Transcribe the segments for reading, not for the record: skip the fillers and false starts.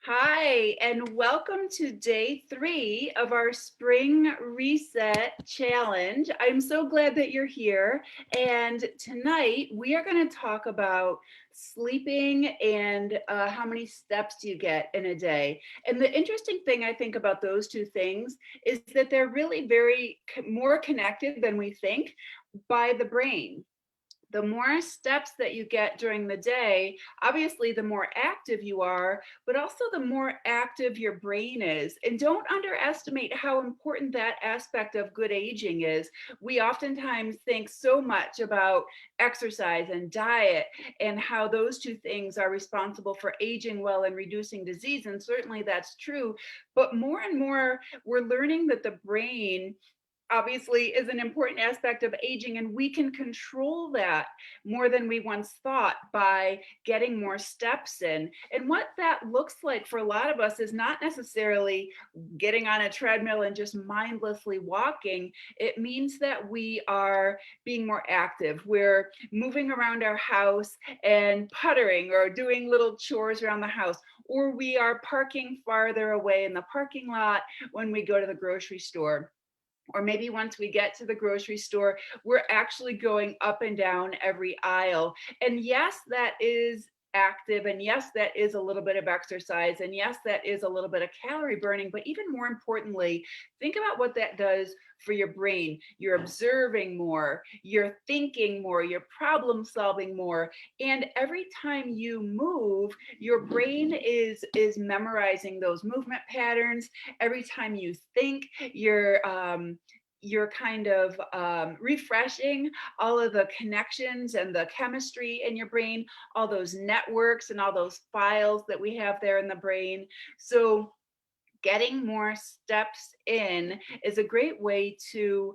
Hi, and welcome to day 3 of our spring reset challenge. I'm so glad that you're here. And tonight we are going to talk about sleeping and how many steps you get in a day. And the interesting thing I think about those two things is that they're really more connected than we think by the brain. The more steps that you get during the day, obviously, the more active you are, but also the more active your brain is. And don't underestimate how important that aspect of good aging is. We oftentimes think so much about exercise and diet and how those two things are responsible for aging well and reducing disease. And certainly that's true. But more and more, we're learning that the brain obviously is an important aspect of aging, and we can control that more than we once thought by getting more steps in. And what that looks like for a lot of us is not necessarily getting on a treadmill and just mindlessly walking. It means that we are being more active. We're moving around our house and puttering or doing little chores around the house, or we are parking farther away in the parking lot when we go to the grocery store. Or maybe once we get to the grocery store, we're actually going up and down every aisle. And yes, that is active. And yes, that is a little bit of exercise. And yes, that is a little bit of calorie burning. But even more importantly, think about what that does for your brain. You're observing more, you're thinking more, you're problem solving more. And every time you move, your brain is memorizing those movement patterns. Every time you think, you're kind of refreshing all of the connections and the chemistry in your brain, all those networks and all those files that we have there in the brain. So getting more steps in is a great way to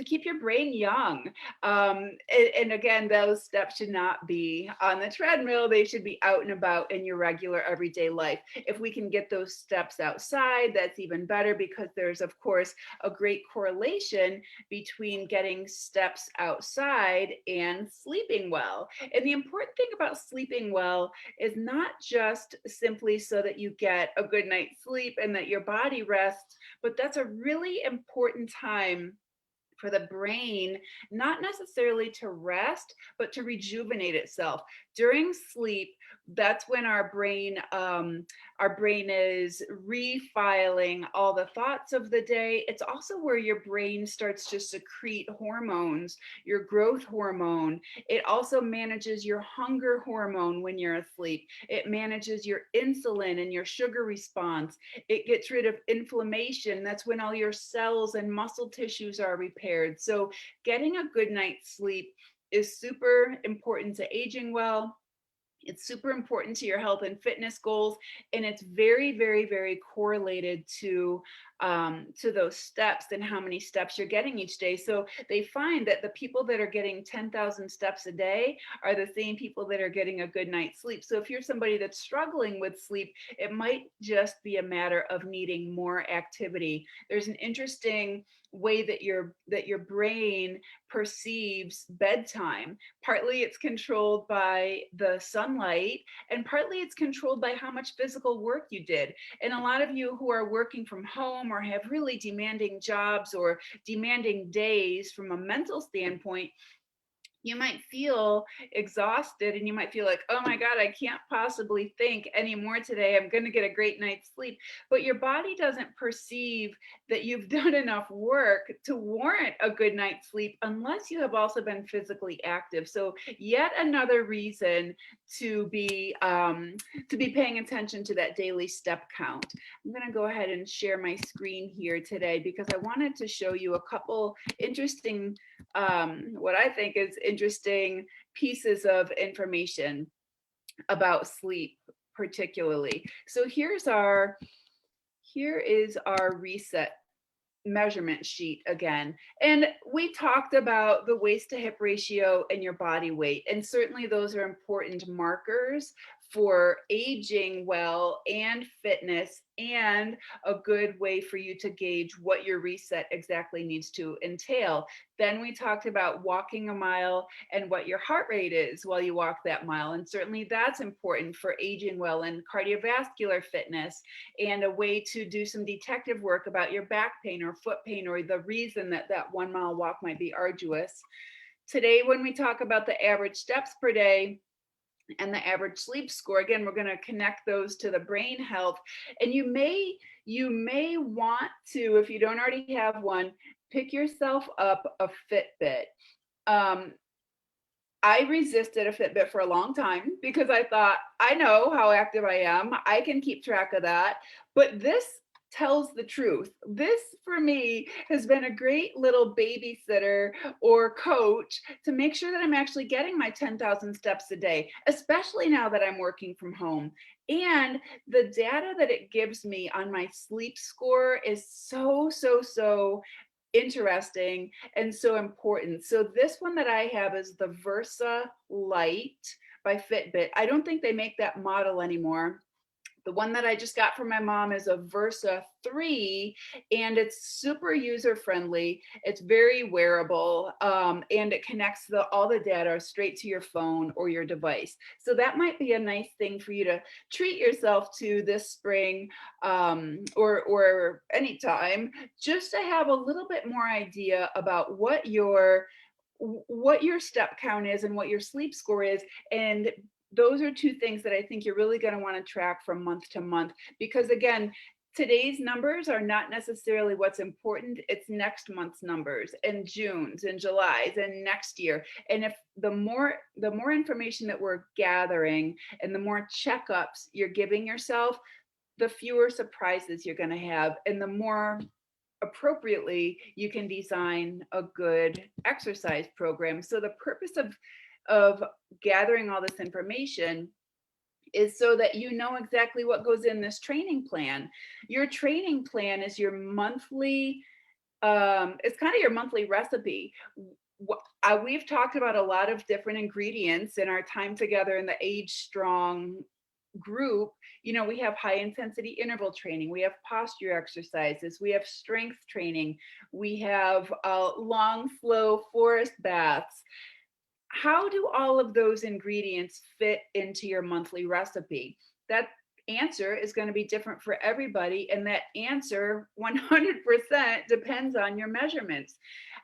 keep your brain young. And again, those steps should not be on the treadmill. They should be out and about in your regular everyday life. If we can get those steps outside, that's even better, because there's, of course, a great correlation between getting steps outside and sleeping well. And the important thing about sleeping well is not just simply so that you get a good night's sleep and that your body rests, but that's a really important time for the brain, not necessarily to rest, but to rejuvenate itself. During sleep, that's when our brain is refiling all the thoughts of the day. It's also where your brain starts to secrete hormones, your growth hormone. It also manages your hunger hormone when you're asleep. It manages your insulin and your sugar response. It gets rid of inflammation. That's when all your cells and muscle tissues are repaired. So getting a good night's sleep is super important to aging well. It's super important to your health and fitness goals, and it's very, very, very correlated to those steps and how many steps you're getting each day. So they find that the people that are getting 10,000 steps a day are the same people that are getting a good night's sleep. So if you're somebody that's struggling with sleep, it might just be a matter of needing more activity. There's an interesting way that your brain perceives bedtime. Partly it's controlled by the sunlight, and partly it's controlled by how much physical work you did. And a lot of you who are working from home or have really demanding jobs or demanding days from a mental standpoint, you might feel exhausted and you might feel like, oh my God, I can't possibly think anymore today. I'm going to get a great night's sleep. But your body doesn't perceive that you've done enough work to warrant a good night's sleep unless you have also been physically active. So yet another reason to be paying attention to that daily step count. I'm going to go ahead and share my screen here today because I wanted to show you a couple interesting what I think is interesting pieces of information about sleep particularly. So here is our reset measurement sheet again. And we talked about the waist to hip ratio and your body weight. And certainly those are important markers for aging well and fitness and a good way for you to gauge what your reset exactly needs to entail. Then we talked about walking a mile and what your heart rate is while you walk that mile. And certainly that's important for aging well and cardiovascular fitness, and a way to do some detective work about your back pain or foot pain or the reason that that 1 mile walk might be arduous. Today, when we talk about the average steps per day and the average sleep score, again, we're going to connect those to the brain health. And you may want to, if you don't already have one, pick yourself up a Fitbit. um, I resisted a Fitbit for a long time because I thought, I know how active I am. I can keep track of that. But this tells the truth. This, for me, has been a great little babysitter or coach to make sure that I'm actually getting my 10,000 steps a day, especially now that I'm working from home. And the data that it gives me on my sleep score is so interesting and so important. So this one that I have is the Versa Lite by Fitbit. I don't think they make that model anymore. The one that I just got from my mom is a Versa 3, and it's super user friendly. It's very wearable, and it connects all the data straight to your phone or your device. So that might be a nice thing for you to treat yourself to this spring, or anytime, just to have a little bit more idea about what your step count is and what your sleep score is. And those are two things that I think you're really going to want to track from month to month, because again, today's numbers are not necessarily what's important. It's next month's numbers and June's and July's and next year. And if the more information that we're gathering and the more checkups you're giving yourself, the fewer surprises you're going to have, and the more appropriately you can design a good exercise program. So the purpose of gathering all this information is so that you know exactly what goes in this training plan. Your training plan is your monthly, it's kind of your monthly recipe. We've talked about a lot of different ingredients in our time together in the Age Strong group. We have high intensity interval training, we have posture exercises, we have strength training, we have long slow forest baths. How do all of those ingredients fit into your monthly recipe? That answer is going to be different for everybody, and that answer 100% depends on your measurements.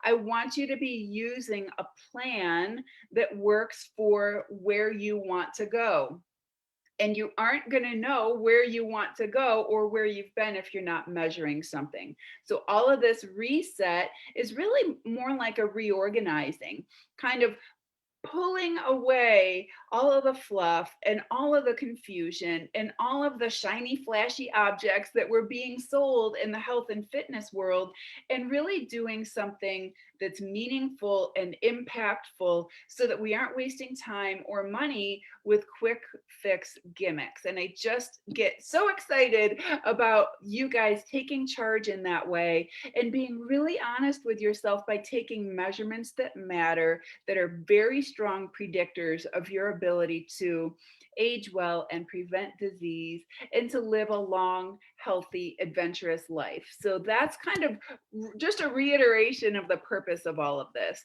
I want you to be using a plan that works for where you want to go. And you aren't going to know where you want to go or where you've been if you're not measuring something. So all of this reset is really more like a reorganizing, kind of pulling away all of the fluff and all of the confusion and all of the shiny, flashy objects that were being sold in the health and fitness world, and really doing something that's meaningful and impactful so that we aren't wasting time or money with quick fix gimmicks. And I just get so excited about you guys taking charge in that way and being really honest with yourself by taking measurements that matter, that are very strong predictors of your ability to age well and prevent disease and to live a long, healthy, adventurous life. So that's kind of just a reiteration of the purpose of all of this.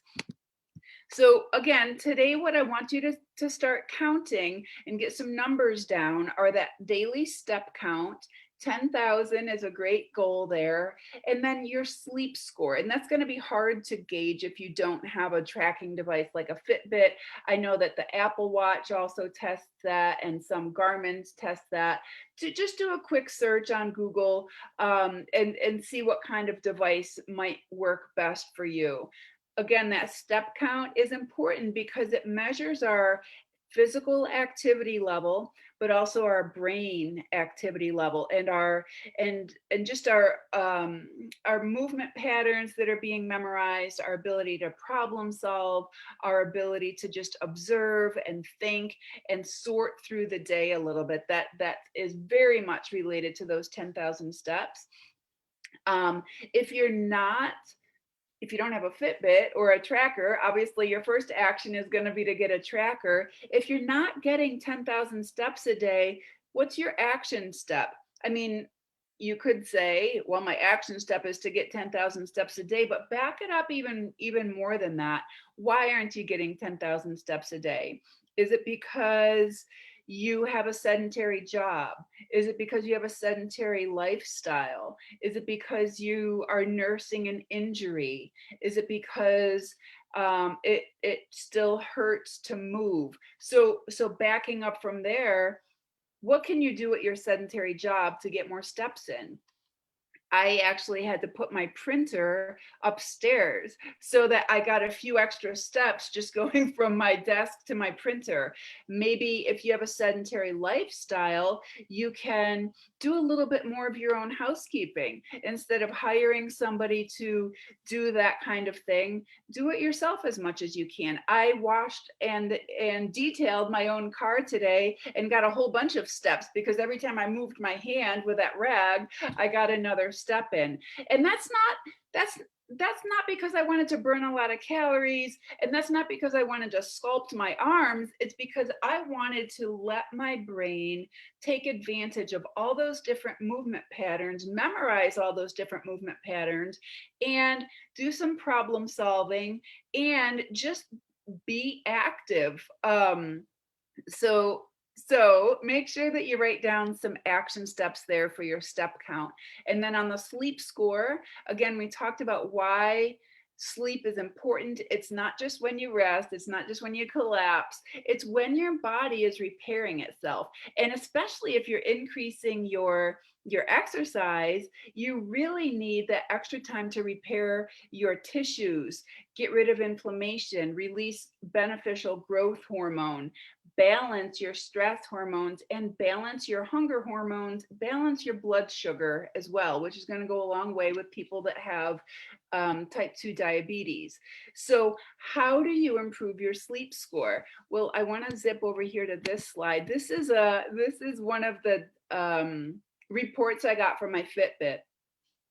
So again, today what I want you to start counting and get some numbers down are that daily step count. 10,000 is a great goal there. And then your sleep score. And that's going to be hard to gauge if you don't have a tracking device like a Fitbit. I know that the Apple Watch also tests that, and some Garmin's test that. To just do a quick search on Google, and see what kind of device might work best for you. Again, that step count is important because it measures our physical activity level, but also our brain activity level, and just our movement patterns that are being memorized, our ability to problem solve, our ability to just observe and think and sort through the day a little bit. That is very much related to those 10,000 steps. If you're not if you don't have a Fitbit or a tracker, obviously your first action is going to be to get a tracker. If you're not getting 10,000 steps a day, what's your action step? I mean, you could say, well, my action step is to get 10,000 steps a day, but back it up even more than that. Why aren't you getting 10,000 steps a day? Is it because you have a sedentary job? Is it because you have a sedentary lifestyle? Is it because you are nursing an injury? Is it because it still hurts to move? So backing up from there, what can you do at your sedentary job to get more steps in? I actually had to put my printer upstairs so that I got a few extra steps just going from my desk to my printer. Maybe if you have a sedentary lifestyle, you can do a little bit more of your own housekeeping. Instead of hiring somebody to do that kind of thing, do it yourself as much as you can. I washed and detailed my own car today and got a whole bunch of steps because every time I moved my hand with that rag, I got another step in. And that's not because I wanted to burn a lot of calories, and that's not because I wanted to sculpt my arms. It's because I wanted to let my brain take advantage of all those different movement patterns, memorize all those different movement patterns, and do some problem solving and just be active. So so make sure that you write down some action steps there for your step count. And then on the sleep score, again, we talked about why sleep is important. It's not just when you rest, it's not just when you collapse, it's when your body is repairing itself. And especially if you're increasing your exercise, you really need that extra time to repair your tissues, get rid of inflammation, release beneficial growth hormone, balance your stress hormones, and balance your hunger hormones, balance your blood sugar as well, which is going to go a long way with people that have type 2 diabetes. So how do you improve your sleep score? Well, I want to zip over here to this slide. This is one of the reports I got from my Fitbit.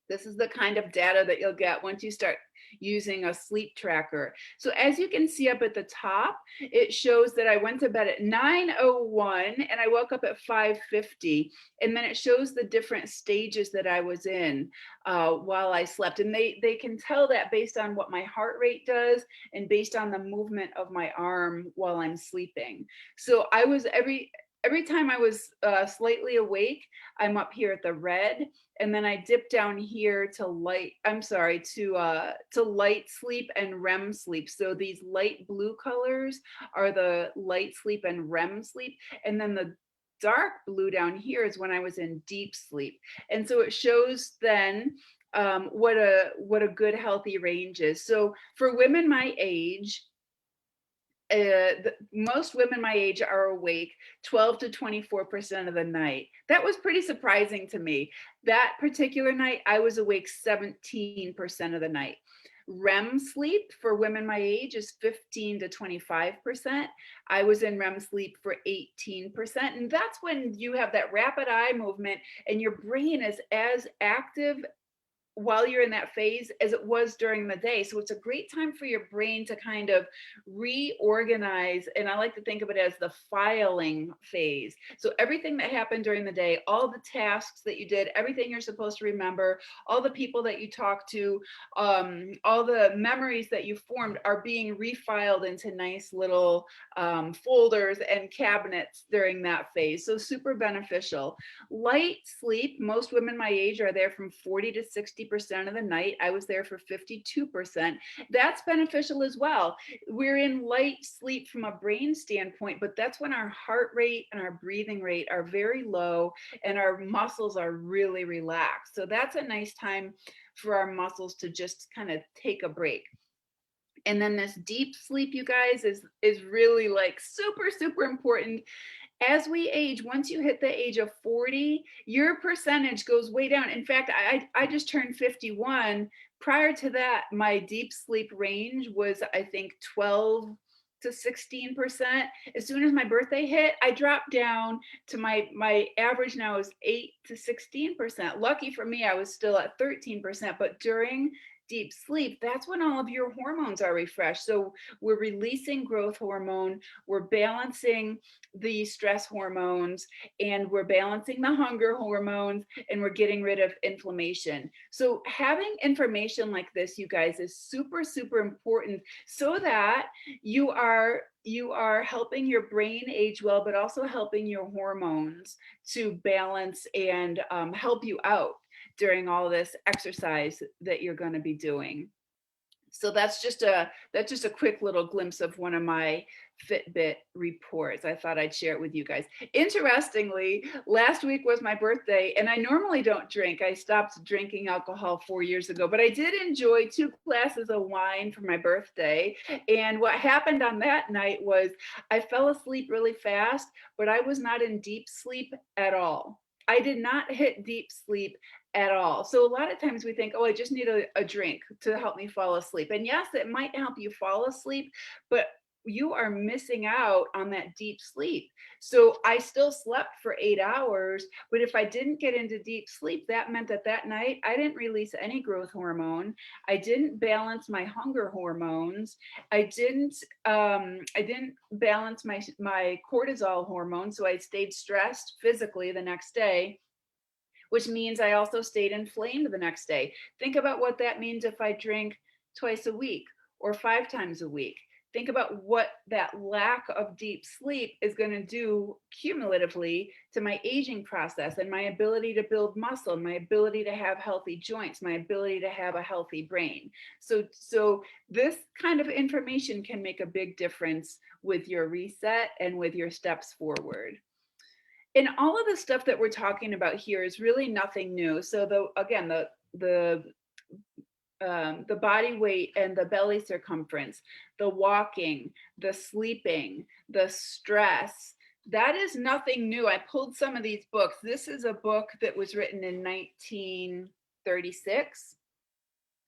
This is the kind of data that you'll get once you start using a sleep tracker. So as you can see up at the top, it shows that I went to bed at 9:01 and I woke up at 5:50. And then it shows the different stages that I was in while I slept. And they can tell that based on what my heart rate does and based on the movement of my arm while I'm sleeping. So I was every time I was slightly awake, I'm up here at the red, and then I dip down here to light sleep and REM sleep. So these light blue colors are the light sleep and REM sleep, and then the dark blue down here is when I was in deep sleep. And so it shows then what a good healthy range is. So for women my age, most women my age are awake 12 to 24% of the night. That was pretty surprising to me. That particular night, I was awake 17% of the night. REM sleep for women my age is 15 to 25%. I was in REM sleep for 18%. And that's when you have that rapid eye movement and your brain is as active while you're in that phase as it was during the day. So it's a great time for your brain to kind of reorganize. And I like to think of it as the filing phase. So everything that happened during the day, all the tasks that you did, everything you're supposed to remember, all the people that you talked to, all the memories that you formed are being refiled into nice little folders and cabinets during that phase. So super beneficial. Light sleep, most women my age are there from 40 to 60% of the night. I was there for 52%. That's beneficial as well. We're in light sleep from a brain standpoint, but that's when our heart rate and our breathing rate are very low and our muscles are really relaxed. So that's a nice time for our muscles to just kind of take a break. And then this deep sleep, you guys, is really like super important. As we age, once you hit the age of 40, your percentage goes way down. In fact, I just turned 51. Prior to that, my deep sleep range was, I think, 12 to 16%. As soon as my birthday hit, I dropped down to my average now is 8 to 16%. Lucky for me, I was still at 13%, but during deep sleep, that's when all of your hormones are refreshed. So we're releasing growth hormone, we're balancing the stress hormones, and we're balancing the hunger hormones, and we're getting rid of inflammation. So having information like this, you guys, is super, super important so that you are helping your brain age well, but also helping your hormones to balance and help you out during all this exercise that you're going to be doing. So that's just a quick little glimpse of one of my Fitbit reports. I thought I'd share it with you guys. Interestingly, last week was my birthday, and I normally don't drink. I stopped drinking alcohol 4 years ago, but I did enjoy 2 glasses of wine for my birthday. And what happened on that night was I fell asleep really fast, but I was not in deep sleep at all. I did not hit deep sleep at all. So a lot of times we think, oh, I just need a drink to help me fall asleep. And yes, it might help you fall asleep, but you are missing out on that deep sleep. So I still slept for 8 hours, but if I didn't get into deep sleep, that meant that that night I didn't release any growth hormone. I didn't balance my hunger hormones. I didn't balance my cortisol hormone, so I stayed stressed physically the next day, which means I also stayed inflamed the next day. Think about what that means if I drink twice a week or 5 times a week. Think about what that lack of deep sleep is going to do cumulatively to my aging process and my ability to build muscle, my ability to have healthy joints, my ability to have a healthy brain. So this kind of information can make a big difference with your reset and with your steps forward. And all of the stuff that we're talking about here is really nothing new. So the body weight and the belly circumference, the walking, the sleeping, the stress, that is nothing new. I pulled some of these books. This is a book that was written in 1936.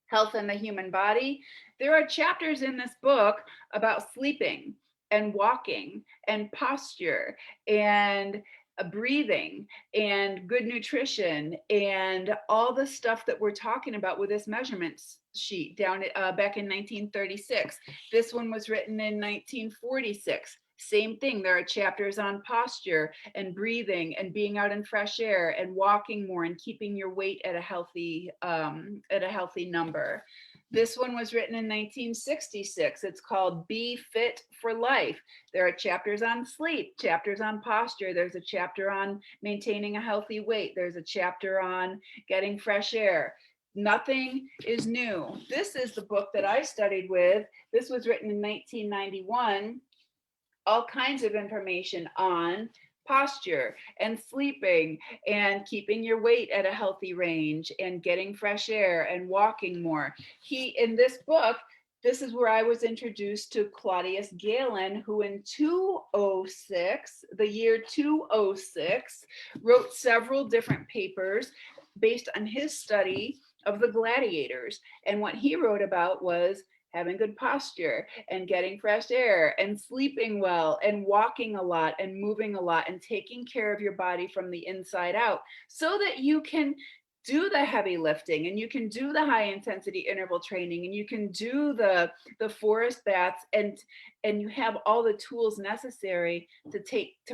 Health and the Human Body. There are chapters in this book about sleeping and walking and posture and breathing and good nutrition and all the stuff that we're talking about with this measurement sheet down back in 1936. This one was written in 1946. Same thing. There are chapters on posture and breathing and being out in fresh air and walking more and keeping your weight at a healthy number. This one was written in 1966. It's called Be Fit for Life. There are chapters on sleep, chapters on posture. There's a chapter on maintaining a healthy weight. There's a chapter on getting fresh air. Nothing is new. This is the book that I studied with. This was written in 1991. All kinds of information on posture and sleeping and keeping your weight at a healthy range and getting fresh air and walking more. In this book, this is where I was introduced to Claudius Galen, who in the year 206, wrote several different papers based on his study of the gladiators. And what he wrote about was having good posture and getting fresh air and sleeping well and walking a lot and moving a lot and taking care of your body from the inside out so that you can do the heavy lifting and you can do the high intensity interval training and you can do the forest baths and you have all the tools necessary to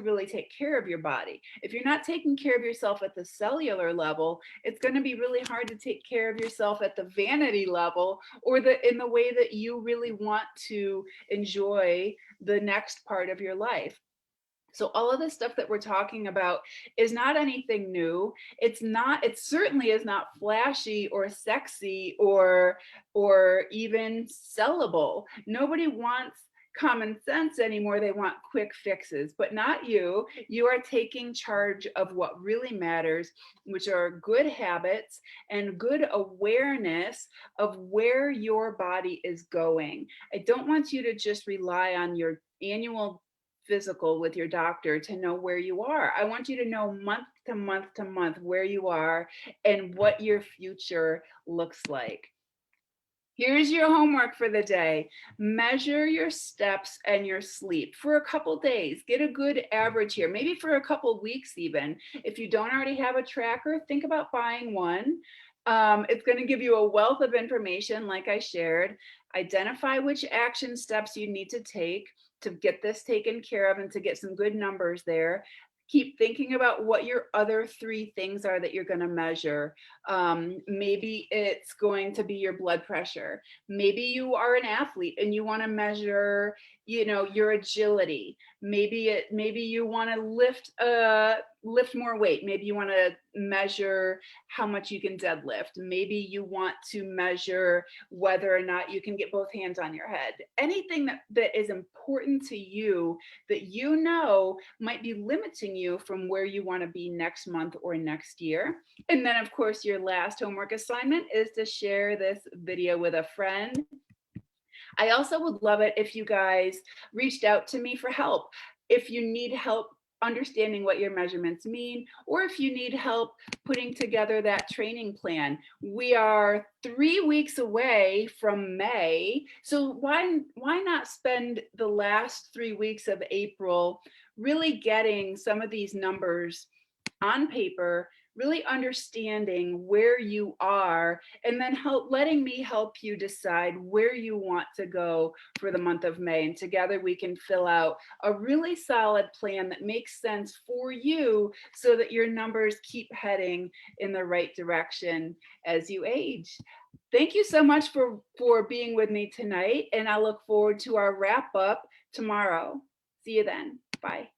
really take care of your body. If you're not taking care of yourself at the cellular level, it's going to be really hard to take care of yourself at the vanity level or in the way that you really want to enjoy the next part of your life. So all of the stuff that we're talking about is not anything new. It certainly is not flashy or sexy or even sellable. Nobody wants common sense anymore. They want quick fixes, but not you. You are taking charge of what really matters, which are good habits and good awareness of where your body is going. I don't want you to just rely on your annual physical with your doctor to know where you are. I want you to know month to month to month where you are and what your future looks like. Here's your homework for the day. Measure your steps and your sleep for a couple days. Get a good average here, maybe for a couple weeks even. If you don't already have a tracker, think about buying one. It's going to give you a wealth of information, like I shared. Identify which action steps you need to take to get this taken care of and to get some good numbers there. Keep thinking about what your other three things are that you're going to measure. Maybe it's going to be your blood pressure. Maybe you are an athlete and you want to measure, your agility. Maybe you want to lift more weight. Maybe you want to measure how much you can deadlift. Maybe you want to measure whether or not you can get both hands on your head. Anything that is important to you that might be limiting you from where you want to be next month or next year. And then, of course, your last homework assignment is to share this video with a friend. I also would love it if you guys reached out to me for help. If you need help understanding what your measurements mean, or if you need help putting together that training plan. We are 3 weeks away from May, so why not spend the last 3 weeks of April really getting some of these numbers on paper, really understanding where you are, and then letting me help you decide where you want to go for the month of May. And together we can fill out a really solid plan that makes sense for you so that your numbers keep heading in the right direction as you age. Thank you so much for being with me tonight, and I look forward to our wrap up tomorrow. See you then. Bye.